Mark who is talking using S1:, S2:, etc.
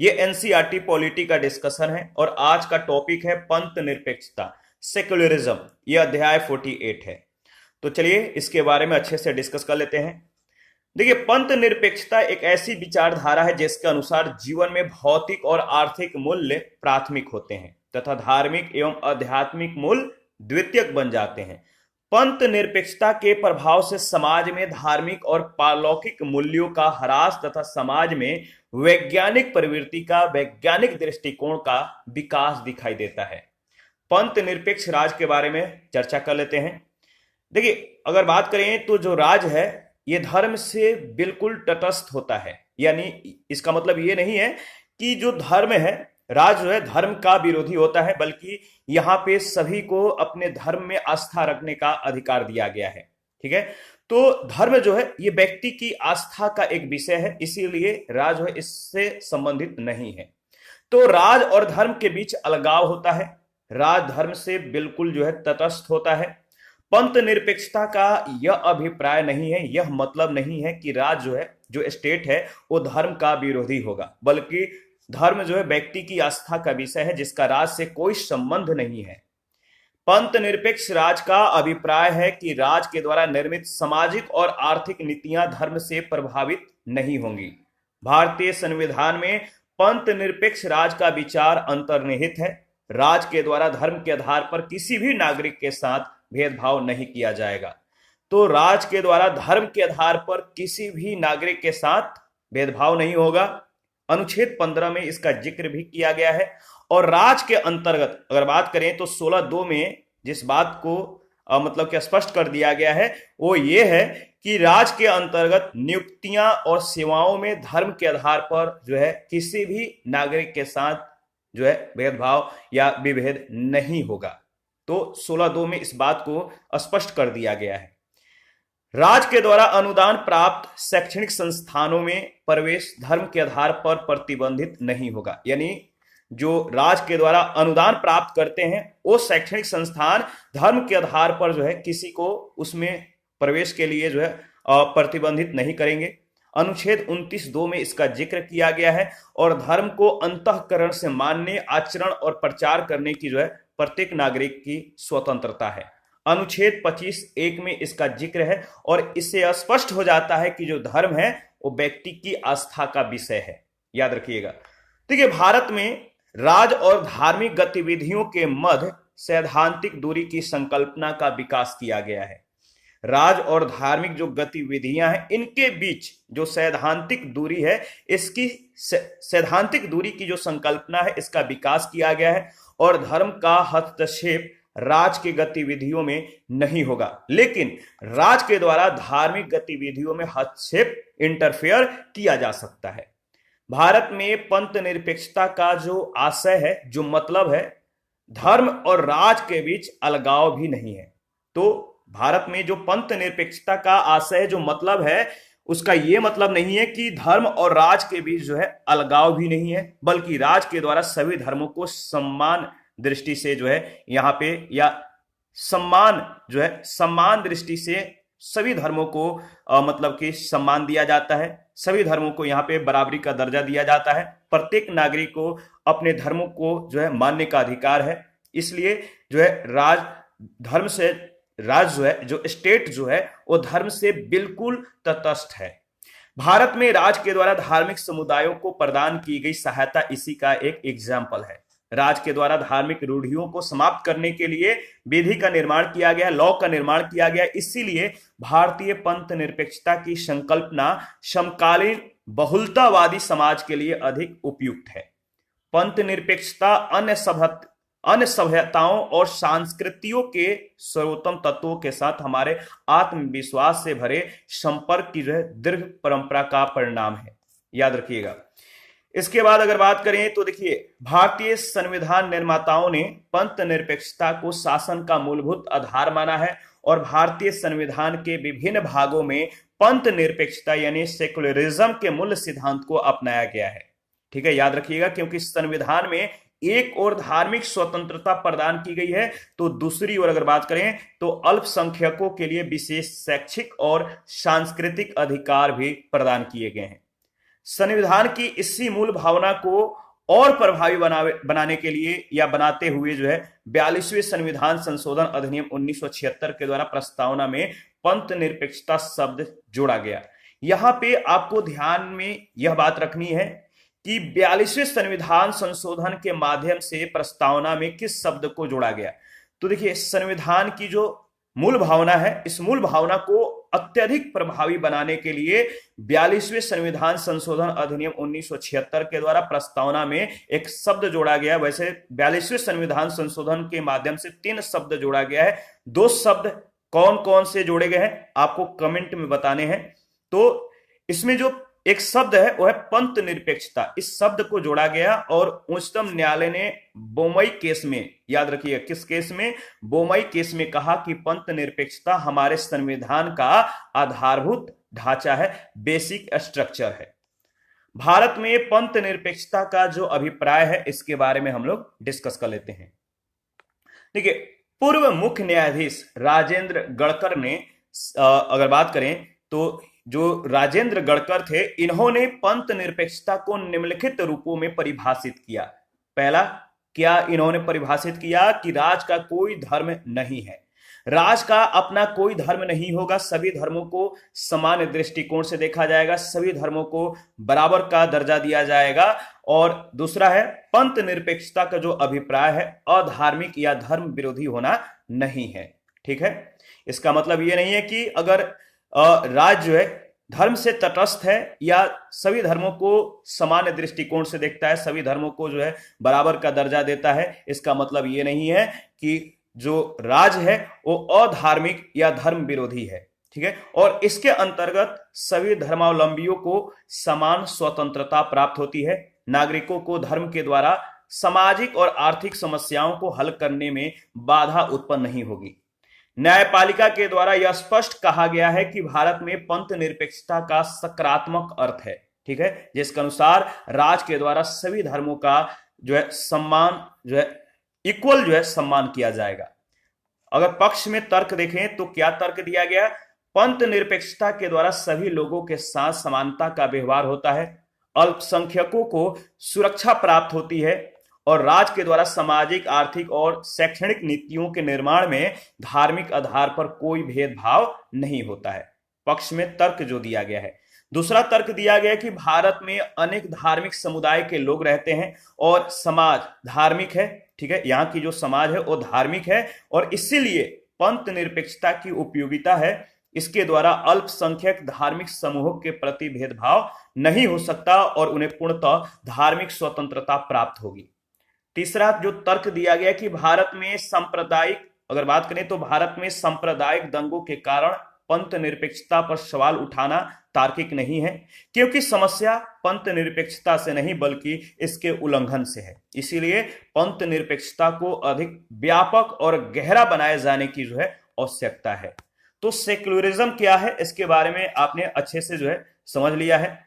S1: ये NCERT polity का discussion है और आज का टॉपिक है पंथ निरपेक्षता, सेक्युलरिज्म। ये अध्याय 48 है। तो चलिए इसके बारे में अच्छे से डिस्कस कर लेते हैं। देखिए, पंथ निरपेक्षता एक ऐसी विचारधारा है जिसके अनुसार जीवन में भौतिक और आर्थिक मूल्य प्राथमिक होते हैं तथा धार्मिक एवं आध्यात्मिक मूल्य द्वितीयक बन जाते हैं। पंथ निरपेक्षता के प्रभाव से समाज में धार्मिक और पारलौकिक मूल्यों का ह्रास तथा समाज में वैज्ञानिक प्रवृत्ति का वैज्ञानिक दृष्टिकोण का विकास दिखाई देता है। पंथ निरपेक्ष राज के बारे में चर्चा कर लेते हैं। देखिए, अगर बात करें तो जो राज है ये धर्म से बिल्कुल तटस्थ होता है, यानी इसका मतलब ये नहीं है कि जो धर्म है, राज जो है धर्म का विरोधी होता है, बल्कि यहाँ पे सभी को अपने धर्म में आस्था रखने का अधिकार दिया गया है। ठीक है, तो धर्म जो है ये व्यक्ति की आस्था का एक विषय है, इसीलिए राज जो है इससे संबंधित नहीं है। तो राज और धर्म के बीच अलगाव होता है। राज धर्म से बिल्कुल जो है तटस्थ होता है। पंथ निरपेक्षता का यह अभिप्राय नहीं है, यह मतलब नहीं है कि राज जो है, जो स्टेट है, वो धर्म का विरोधी होगा, बल्कि धर्म जो है व्यक्ति की आस्था का विषय है जिसका राज से कोई संबंध नहीं है। पंथ निरपेक्ष राज का अभिप्राय है कि राज के द्वारा निर्मित सामाजिक और आर्थिक नीतियां धर्म से प्रभावित नहीं होंगी। भारतीय संविधान में पंथ निरपेक्ष राज का विचार अंतर्निहित है। राज के द्वारा धर्म के आधार पर किसी भी नागरिक के साथ भेदभाव नहीं किया जाएगा। तो राज के द्वारा धर्म के आधार पर किसी भी नागरिक के साथ भेदभाव नहीं होगा। अनुच्छेद 15 में इसका जिक्र भी किया गया है। और राज के अंतर्गत अगर बात करें तो 16(2) में जिस बात को मतलब क्या स्पष्ट कर दिया गया है वो ये है कि राज के अंतर्गत नियुक्तियां और सेवाओं में धर्म के आधार पर जो है किसी भी नागरिक के साथ जो है भेदभाव या विभेद नहीं होगा। तो 16(2) में इस बात को स्पष्ट कर दिया गया है। राज के द्वारा अनुदान प्राप्त शैक्षणिक संस्थानों में प्रवेश धर्म के आधार पर प्रतिबंधित नहीं होगा, यानी जो राज के द्वारा अनुदान प्राप्त करते हैं वो शैक्षणिक संस्थान धर्म के आधार पर जो है किसी को उसमें प्रवेश के लिए जो है प्रतिबंधित नहीं करेंगे। अनुच्छेद 29(2) में इसका जिक्र किया गया है और धर्म को अंतःकरण से मानने, आचरण और प्रचार करने की जो है प्रत्येक नागरिक की स्वतंत्रता है। अनुच्छेद 25(1) में इसका जिक्र है और इससे स्पष्ट हो जाता है कि जो धर्म है वो व्यक्ति की आस्था का विषय है। याद रखिएगा। देखिए, भारत में राज और धार्मिक गतिविधियों के मध्य सैद्धांतिक दूरी की संकल्पना का विकास किया गया है। राज और धार्मिक जो गतिविधियां हैं इनके बीच जो सैद्धांतिक दूरी है, इसकी सैद्धांतिक दूरी की जो संकल्पना है इसका विकास किया गया है। और धर्म का हस्तक्षेप राज के गतिविधियों में नहीं होगा, लेकिन राज के द्वारा धार्मिक गतिविधियों में हस्तक्षेप, इंटरफेयर किया जा सकता है। भारत में पंथ निरपेक्षता का जो आशय है, जो मतलब है, धर्म और राज के बीच अलगाव भी नहीं है। तो भारत में जो पंथ निरपेक्षता का आशय है, जो मतलब है, उसका यह मतलब नहीं है कि धर्म और राज के बीच जो है अलगाव भी नहीं है, बल्कि राज के द्वारा सभी धर्मों को सम्मान दृष्टि से जो है यहाँ पे, या सम्मान जो है, सम्मान दृष्टि से सभी धर्मों को मतलब कि सम्मान दिया जाता है। सभी धर्मों को यहाँ पे बराबरी का दर्जा दिया जाता है। प्रत्येक नागरिक को अपने धर्मों को जो है मानने का अधिकार है। इसलिए जो है धर्म से राज जो है, जो स्टेट जो है, वो धर्म से बिल्कुल तटस्थ है। भारत में राज के द्वारा धार्मिक समुदायों को प्रदान की गई सहायता इसी का एक एग्जाम्पल है। राज के द्वारा धार्मिक रूढ़ियों को समाप्त करने के लिए विधि का निर्माण किया गया, लॉ का निर्माण किया गया। इसीलिए भारतीय पंथ निरपेक्षता की संकल्पना समकालीन बहुलतावादी समाज के लिए अधिक उपयुक्त है। पंथ निरपेक्षता अन्य सभ्यताओं और संस्कृतियों के सर्वोत्तम तत्वों के साथ हमारे आत्मविश्वास से भरे संपर्क की जो है दीर्घ परंपरा का परिणाम है। याद रखिएगा। इसके बाद अगर बात करें तो देखिए, भारतीय संविधान निर्माताओं ने पंथ निरपेक्षता को शासन का मूलभूत आधार माना है और भारतीय संविधान के विभिन्न भागों में पंथ निरपेक्षता यानी सेकुलरिज्म के मूल सिद्धांत को अपनाया गया है। ठीक है, याद रखिएगा, क्योंकि संविधान में एक और धार्मिक स्वतंत्रता प्रदान की गई है, तो दूसरी ओर अगर बात करें तो अल्पसंख्यकों के लिए विशेष शैक्षिक और सांस्कृतिक अधिकार भी प्रदान किए गए हैं। संविधान की इसी मूल भावना को और प्रभावी बनाने के लिए या बनाते हुए जो है 42वें संविधान संशोधन अधिनियम 1976 के द्वारा प्रस्तावना में पंथ निरपेक्षता शब्द जोड़ा गया। यहां पे आपको ध्यान में यह बात रखनी है कि 42वें संविधान संशोधन के माध्यम से प्रस्तावना में किस शब्द को जोड़ा गया। तो देखिए, संविधान की जो मूल भावना है, इस मूल भावना को अत्यधिक प्रभावी बनाने के लिए 42वें संविधान संशोधन अधिनियम 1976 के द्वारा प्रस्तावना में एक शब्द जोड़ा गया। वैसे 42वें संविधान संशोधन के माध्यम से 3 शब्द जोड़ा गया है। 2 शब्द कौन कौन से जोड़े गए हैं आपको कमेंट में बताने हैं। तो इसमें जो एक शब्द है वो है पंथ निरपेक्षता। इस शब्द को जोड़ा गया और उच्चतम न्यायालय ने बोमई केस में, याद रखिए किस केस में, बोमई केस में कहा कि पंथ निरपेक्षता हमारे संविधान का आधारभूत ढांचा है, बेसिक स्ट्रक्चर है। भारत में पंथ निरपेक्षता का जो अभिप्राय है इसके बारे में हम लोग डिस्कस कर लेते हैं। देखिए, पूर्व मुख्य न्यायाधीश राजेंद्र गड़कर ने अगर बात करें तो जो राजेंद्र गड़कर थे, इन्होंने पंथ निरपेक्षता को निम्नलिखित रूपों में परिभाषित किया। पहला, क्या इन्होंने परिभाषित किया कि राज का कोई धर्म नहीं है, राज का अपना कोई धर्म नहीं होगा, सभी धर्मों को समान दृष्टिकोण से देखा जाएगा, सभी धर्मों को बराबर का दर्जा दिया जाएगा। और दूसरा है, पंथ निरपेक्षता का जो अभिप्राय है अधार्मिक या धर्म विरोधी होना नहीं है। ठीक है, इसका मतलब यह नहीं है कि अगर राज्य जो है धर्म से तटस्थ है या सभी धर्मों को समान दृष्टिकोण से देखता है, सभी धर्मों को जो है बराबर का दर्जा देता है, इसका मतलब ये नहीं है कि जो राज्य है वो अधार्मिक या धर्म विरोधी है। ठीक है, और इसके अंतर्गत सभी धर्मावलंबियों को समान स्वतंत्रता प्राप्त होती है। नागरिकों को धर्म के द्वारा सामाजिक और आर्थिक समस्याओं को हल करने में बाधा उत्पन्न नहीं होगी। न्यायपालिका के द्वारा यह स्पष्ट कहा गया है कि भारत में पंथ निरपेक्षता का सकारात्मक अर्थ है। ठीक है, जिसके अनुसार राज के द्वारा सभी धर्मों का जो है सम्मान, जो है इक्वल जो है सम्मान किया जाएगा। अगर पक्ष में तर्क देखें तो क्या तर्क दिया गया, पंथ निरपेक्षता के द्वारा सभी लोगों के साथ समानता का व्यवहार होता है, अल्पसंख्यकों को सुरक्षा प्राप्त होती है और राज्य के द्वारा सामाजिक, आर्थिक और शैक्षणिक नीतियों के निर्माण में धार्मिक आधार पर कोई भेदभाव नहीं होता है। पक्ष में तर्क जो दिया गया है। दूसरा तर्क दिया गया कि भारत में अनेक धार्मिक समुदाय के लोग रहते हैं और समाज धार्मिक है। ठीक है, यहाँ की जो समाज है वो धार्मिक है और इसीलिए पंथ निरपेक्षता की उपयोगिता है। इसके द्वारा अल्पसंख्यक धार्मिक समूहों के प्रति भेदभाव नहीं हो सकता और उन्हें पूर्णतः धार्मिक स्वतंत्रता प्राप्त होगी। तीसरा जो तर्क दिया गया कि भारत में सांप्रदायिक, अगर बात करें तो भारत में सांप्रदायिक दंगों के कारण पंथ निरपेक्षता पर सवाल उठाना तार्किक नहीं है, क्योंकि समस्या पंथ निरपेक्षता से नहीं बल्कि इसके उल्लंघन से है। इसीलिए पंथ निरपेक्षता को अधिक व्यापक और गहरा बनाए जाने की जो है आवश्यकता है। तो सेक्युलरिज्म क्या है इसके बारे में आपने अच्छे से जो है समझ लिया है।